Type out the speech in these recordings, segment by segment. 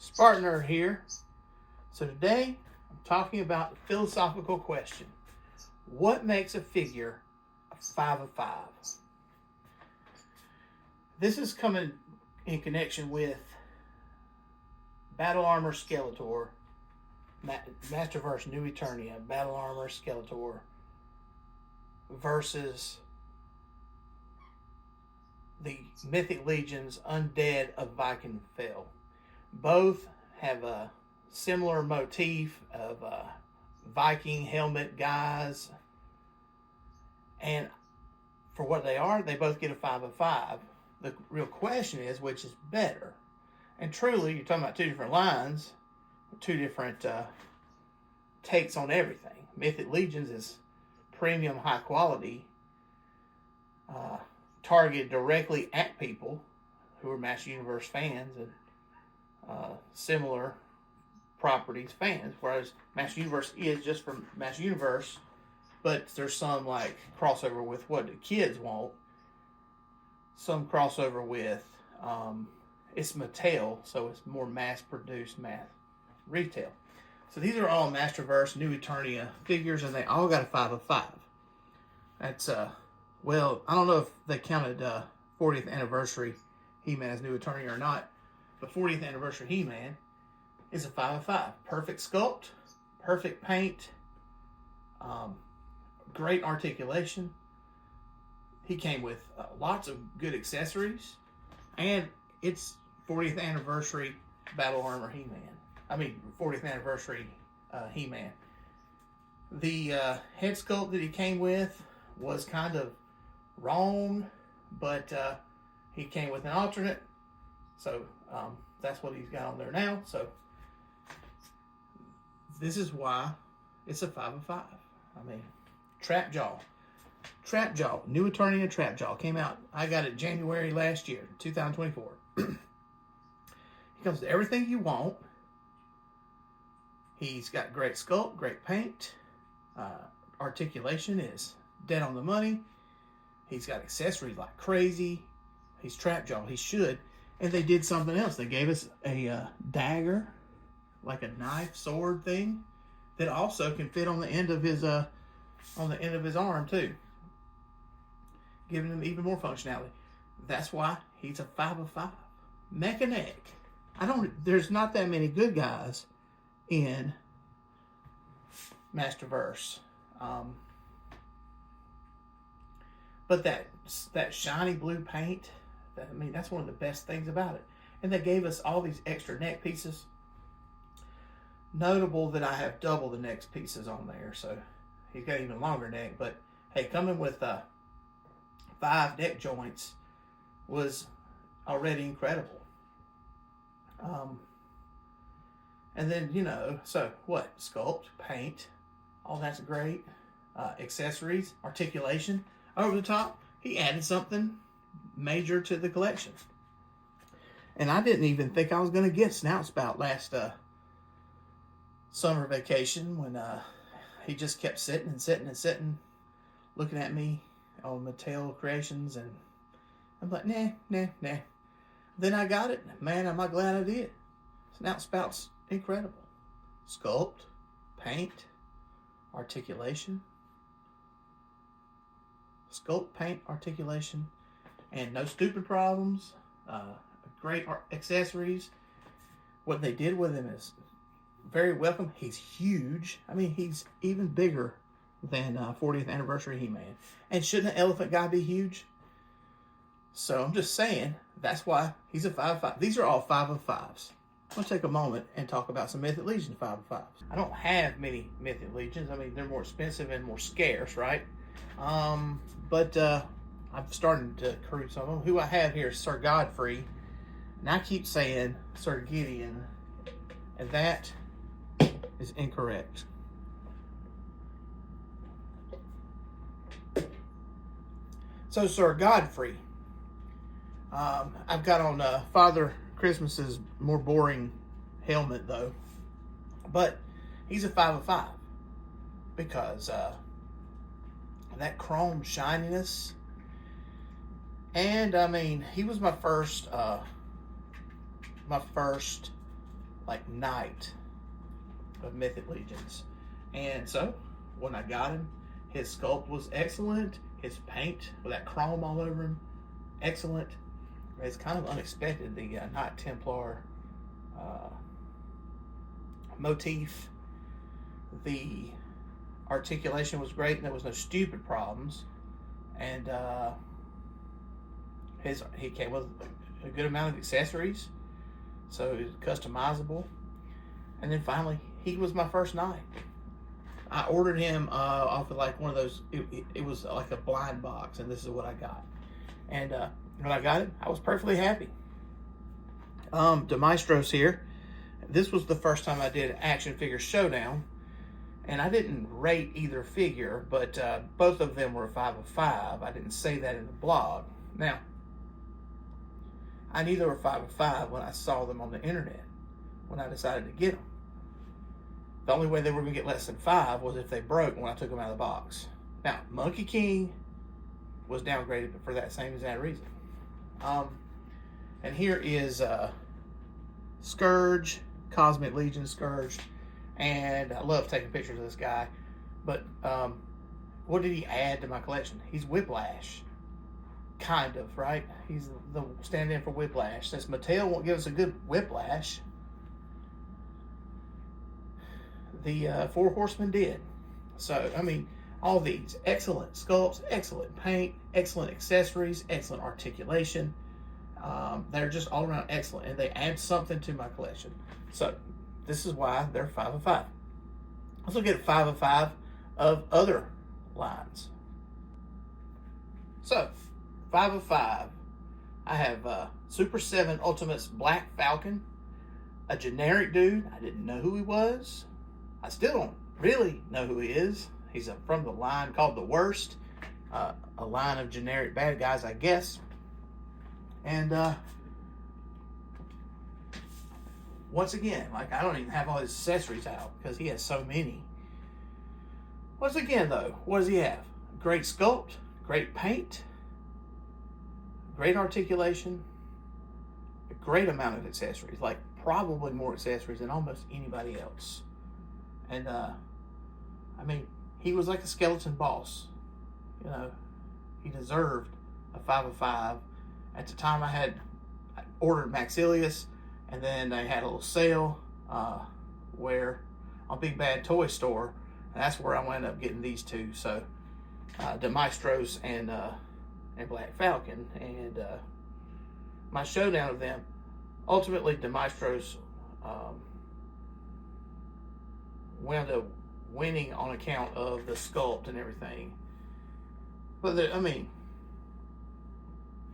SpartanNerd here. So today I'm talking about the philosophical question: what makes a figure a 5 of 5? This is coming in connection with Battle Armor Skeletor, Masterverse New Eternia, Battle Armor Skeletor versus the Mythic Legions Undead of Vikenfell. Both have a similar motif of Viking helmet guys, and for what they are, they both get a 5 of 5. The real question is, which is better? And truly, you're talking about two different lines, two different takes on everything. Mythic Legions is premium, high quality, targeted directly at people who are Master Universe fans and similar properties fans, whereas Master Universe is just for Master Universe, but there's some like crossover with what the kids want, some crossover with it's Mattel, so it's more mass-produced, mass retail. So these are all Masterverse New Eternia figures, and they all got a 5 of 5. That's well, I don't know if they counted 40th anniversary He-Man as New Eternia or not, but 40th anniversary He-Man is a 5 of 5. Perfect sculpt, perfect paint, great articulation. He came with lots of good accessories, and it's 40th anniversary Battle Armor He-Man. I mean, 40th anniversary He-Man. The head sculpt that he came with was kind of wrong, but he came with an alternate, so that's what he's got on there now. So this is why it's a 5 of 5. I mean, Trap Jaw. Trap Jaw, New Eternia Trap Jaw came out. I got it January last year, 2024. He comes with everything you want. He's got great sculpt, great paint. Articulation is dead on the money. He's got accessories like crazy. He's Trap Jaw. He should. And they did something else. They gave us a dagger, like a knife sword thing, that also can fit on the end of his arm too, giving him even more functionality. That's why he's a 5 of 5. Mekaneck. There's not that many good guys in Masterverse. But that shiny blue paint, that's one of the best things about it. And they gave us all these extra neck pieces. Notable that I have double the neck pieces on there, so he's got even longer neck. But hey, coming with 5 neck joints was already incredible. And then, so what? Sculpt, paint, all that's great. Accessories, articulation. Over the top, he added something major to the collection. And I didn't even think I was going to get Snout Spout last summer vacation when he just kept sitting and sitting and sitting, looking at me on Mattel Creations, and I'm like, nah. Then I got it. Man, am I glad I did. Snout Spout's incredible. Sculpt, paint, articulation. Sculpt, paint, articulation, and no stupid problems. Great accessories. What they did with him is very welcome. He's huge. I mean, he's even bigger than 40th anniversary He-Man. And shouldn't an elephant guy be huge? So I'm just saying, that's why he's a 5 of 5. These are all 5 of 5s. Let's take a moment and talk about some Mythic Legion 5 of 5s. I don't have many Mythic Legions. I mean, they're more expensive and more scarce, right? But I'm starting to cruise some of them. Who I have here is Sir Godfrey. And I keep saying Sir Gideon. And that is incorrect. So Sir Godfrey. I've got on Father Christmas's more boring helmet, though. But he's a 5 of 5. Because that chrome shininess. And I mean, he was my first like knight of Mythic Legions. And so when I got him, his sculpt was excellent. His paint with that chrome all over him, excellent. It's kind of unexpected, the Knight Templar motif. The articulation was great, and there was no stupid problems. And he came with a good amount of accessories, so it was customizable. And then finally, he was my first knight. I ordered him off of like one of those, it was like a blind box, and this is what I got. And when I got him, I was perfectly happy. Demistros here. This was the first time I did action figure Showdown, and I didn't rate either figure, but both of them were 5 of 5. I didn't say that in the blog. Now, I knew they were 5 of 5 when I saw them on the internet, when I decided to get them. The only way they were going to get less than 5 was if they broke when I took them out of the box. Now, Monkey King was downgraded for that same exact reason. And here is SKUR'GE, Cosmic Legion SKUR'GE. And I love taking pictures of this guy. But what did he add to my collection? He's Whiplash. Kind of, right? He's the stand-in for Whiplash. Since Mattel won't give us a good Whiplash, the Four Horsemen did. So, I mean, all these excellent sculpts, excellent paint, excellent accessories, excellent articulation. They're just all around excellent, and they add something to my collection. So, this is why they're 5 of 5. Let's look at 5 of 5 of other lines. So, 5 of 5. I have Super 7 Ultimates Black Falcon, a generic dude. I didn't know who he was. I still don't really know who he is. He's from the line called The Worst, a line of generic bad guys, I guess. And once again, like, I don't even have all his accessories out because he has so many. Once again, though, what does he have? Great sculpt, great paint, great articulation, a great amount of accessories, like probably more accessories than almost anybody else. And I mean, he was like a skeleton boss. You know, he deserved a 5 of 5. At the time, I ordered Maxilius, and then they had a little sale where on Big Bad Toy Store, and that's where I wound up getting these two. So, Demistros and Black Falcon, and my showdown of them. Ultimately, Demistros wound up winning on account of the sculpt and everything. But I mean,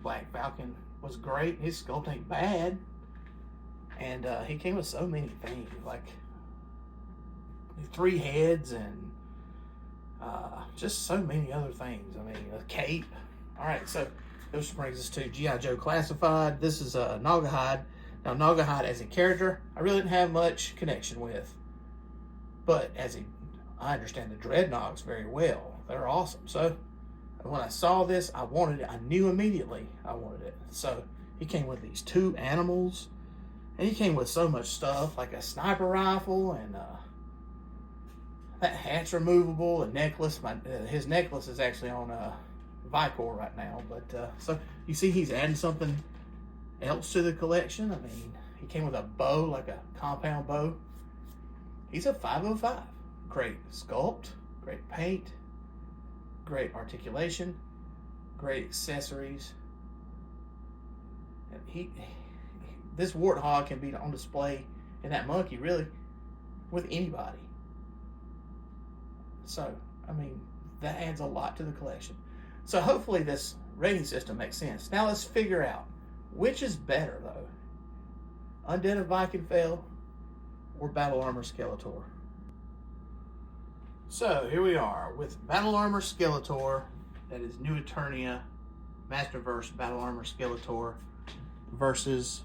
Black Falcon was great. His sculpt ain't bad, and he came with so many things, like 3 heads and just so many other things. I mean, a cape. All right, so this brings us to G.I. Joe Classified. This is Gnawgahyde. Now, Gnawgahyde as a character, I really didn't have much connection with, but I understand the Dreadnoks very well. They're awesome. So when I saw this, I wanted it. I knew immediately I wanted it. So he came with these 2 animals, and he came with so much stuff, like a sniper rifle and that hat's removable, a necklace. His necklace is actually on Vicor right now, but so you see he's adding something else to the collection. I mean, he came with a bow, like a compound bow. He's a 5 of 5. Great sculpt, great paint, great articulation, great accessories. And this warthog can be on display, and that monkey really with anybody. So, I mean, that adds a lot to the collection. So hopefully this rating system makes sense. Now let's figure out which is better, though. Undead of Vikenfell or Battle Armor Skeletor. So here we are with Battle Armor Skeletor. That is New Eternia Masterverse Battle Armor Skeletor versus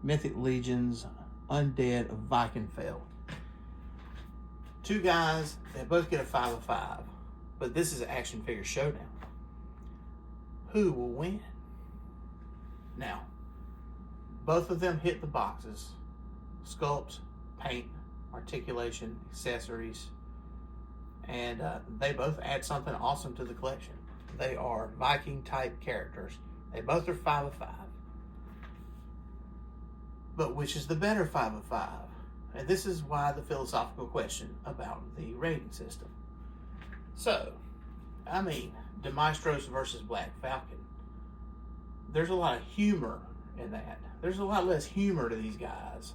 Mythic Legion's Undead of Vikenfell. 2 guys that both get a 5 of 5, but this is an action figure showdown. Who will win? Now, both of them hit the boxes, sculpt, paint, articulation, accessories, and they both add something awesome to the collection. They are Viking type characters. They both are 5 of 5. But which is the better 5 of 5? And this is why the philosophical question about the rating system. So, I mean, Demistros versus Black Falcon. There's a lot of humor in that. There's a lot less humor to these guys.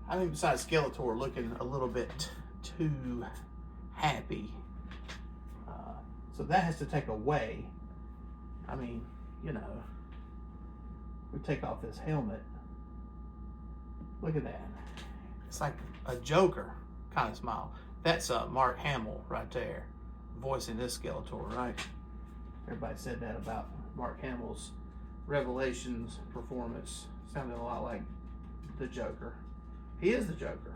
I mean, besides Skeletor looking a little bit too happy. So that has to take away. I mean, you know, we take off this helmet. Look at that. It's like a Joker kind of smile. That's Mark Hamill right there, voicing this Skeletor, right? Everybody said that about Mark Hamill's Revelations performance. Sounded a lot like the Joker. He is the Joker.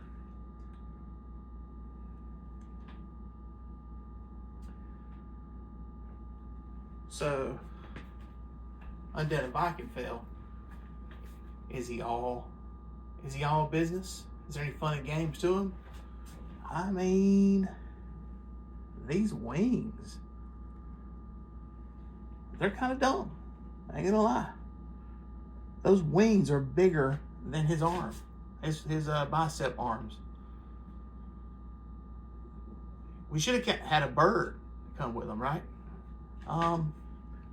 So, Undead and Vikenfell, is he all business? Is there any fun and games to him? I mean, these wings, they're kind of dumb. I ain't gonna lie. Those wings are bigger than his arm, his bicep arms. We should have had a bird come with him, right?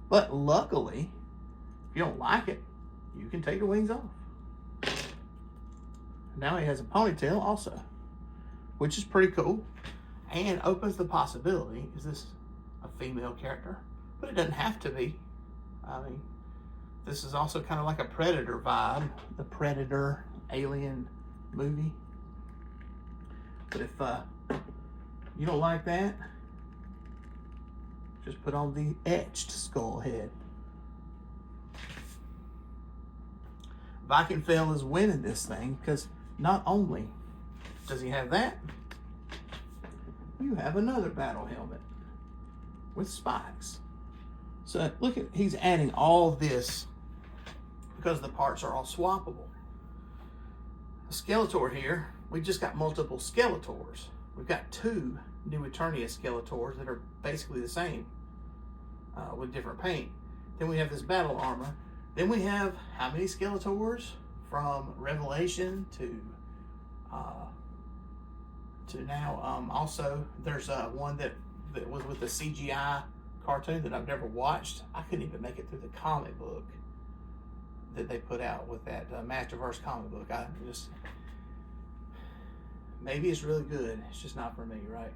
But luckily, if you don't like it, you can take the wings off. Now he has a ponytail also, which is pretty cool and opens the possibility, is this a female character? But it doesn't have to be. I mean, this is also kind of like a Predator vibe, the Predator Alien movie. But if you don't like that, just put on the etched skull head. Vikenfell is winning this thing because not only does he have that, you have another battle helmet with spikes. So look at, he's adding all this because the parts are all swappable. Skeletor here, we just got multiple Skeletors. We've got 2 New Eternia Skeletors that are basically the same with different paint. Then we have this battle armor. Then we have how many Skeletors from Revelation to now. Also, there's one that was with the CGI cartoon that I've never watched. I couldn't even make it through the comic book that they put out with that Masterverse comic book. Maybe it's really good. It's just not for me, right?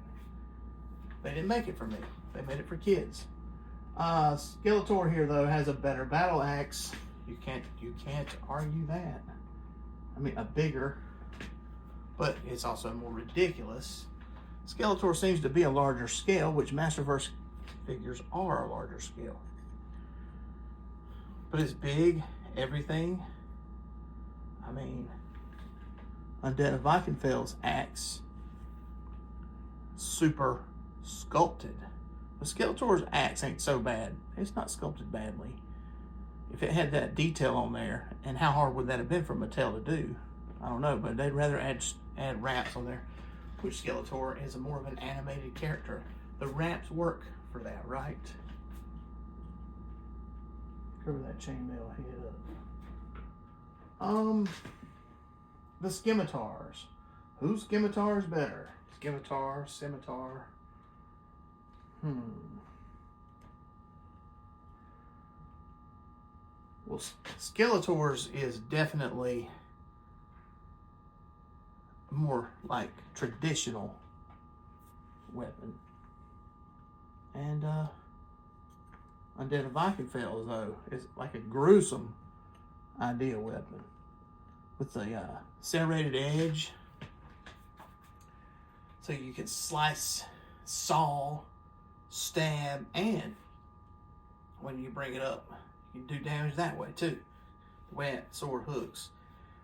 They didn't make it for me. They made it for kids. Skeletor here though has a better battle axe. You can't argue that. I mean, a bigger, but it's also more ridiculous. Skeletor seems to be a larger scale, which Masterverse figures are a larger scale. But it's big, everything. I mean, Undead of Vikenfell's axe, super sculpted. The Skeletor's axe ain't so bad. It's not sculpted badly. If it had that detail on there, and how hard would that have been for Mattel to do? I don't know, but they'd rather add wraps on there, which Skeletor is more of an animated character. The wraps work for that, right? Cover that chainmail head up. The Scimitars. Whose Scimitar is better? Scimitar, Scimitar. Well, Skeletor's is definitely more like traditional weapon. And Undead of Vikenfell, though, is like a gruesome idea weapon with a serrated edge, so you can slice, saw, stab, and when you bring it up, you can do damage that way too, the way that sword hooks.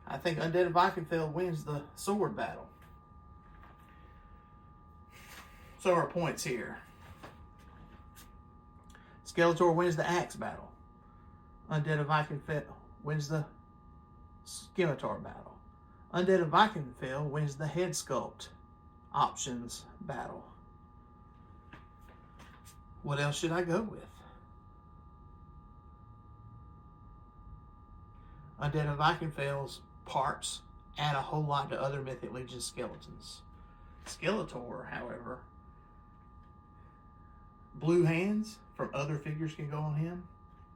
I think Undead of Vikenfell wins the sword battle. So our points here. Skeletor wins the axe battle. Undead of Vikenfell wins the Scimitar battle. Undead of Vikenfell wins the head sculpt options battle. What else should I go with? Undead of Vikenfell's parts add a whole lot to other Mythic Legion skeletons. Skeletor, however, blue hands from other figures can go on him.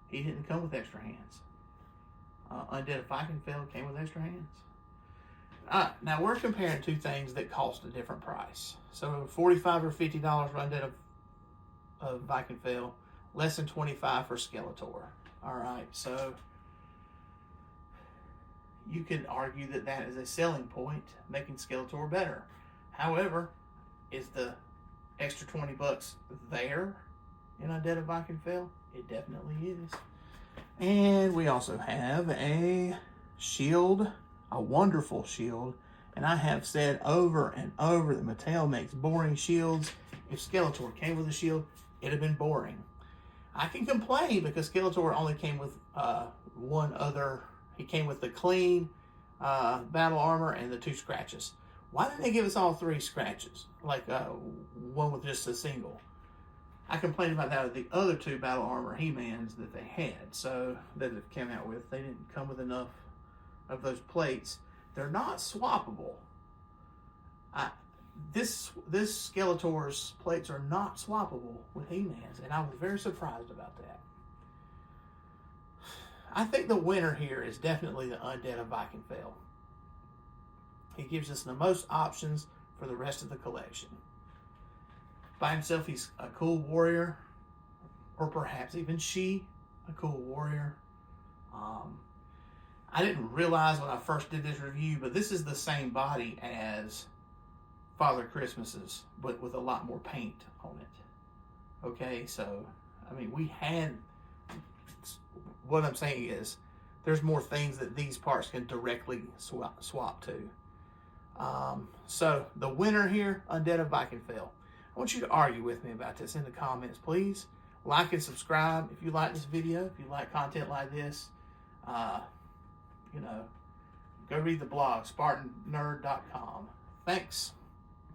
He didn't come with extra hands. Undead of Vikenfell came with extra hands. Now we're comparing two things that cost a different price. So $45 or $50 for Undead of Vikenfell, less than $25 for Skeletor. All right, so you can argue that that is a selling point, making Skeletor better. However, is the extra $20 there in Undead of Vikenfell? It definitely is. And we also have a shield, a wonderful shield. And I have said over and over that Mattel makes boring shields. If Skeletor came with a shield, it'd have been boring. I can complain because Skeletor only came with one other. He came with the clean battle armor and the 2 scratches. Why didn't they give us all 3 scratches? Like one with just a single. I complained about that with the other 2 battle armor He-Mans that they had. So that it came out with. They didn't come with enough of those plates. They're not swappable. This Skeletor's plates are not swappable with He-Man's, and I was very surprised about that. I think the winner here is definitely the Undead of Vikenfell. He gives us the most options for the rest of the collection. By himself, he's a cool warrior, or perhaps even she, a cool warrior. I didn't realize when I first did this review, but this is the same body as Father Christmas's, but with a lot more paint on it. Okay, so, I mean, we had, what I'm saying is, there's more things that these parts can directly swap to. So, the winner here, Undead of Vikenfell. I want you to argue with me about this in the comments, please. Like and subscribe if you like this video, if you like content like this. You know, go read the blog, SpartanNerd.com. Thanks.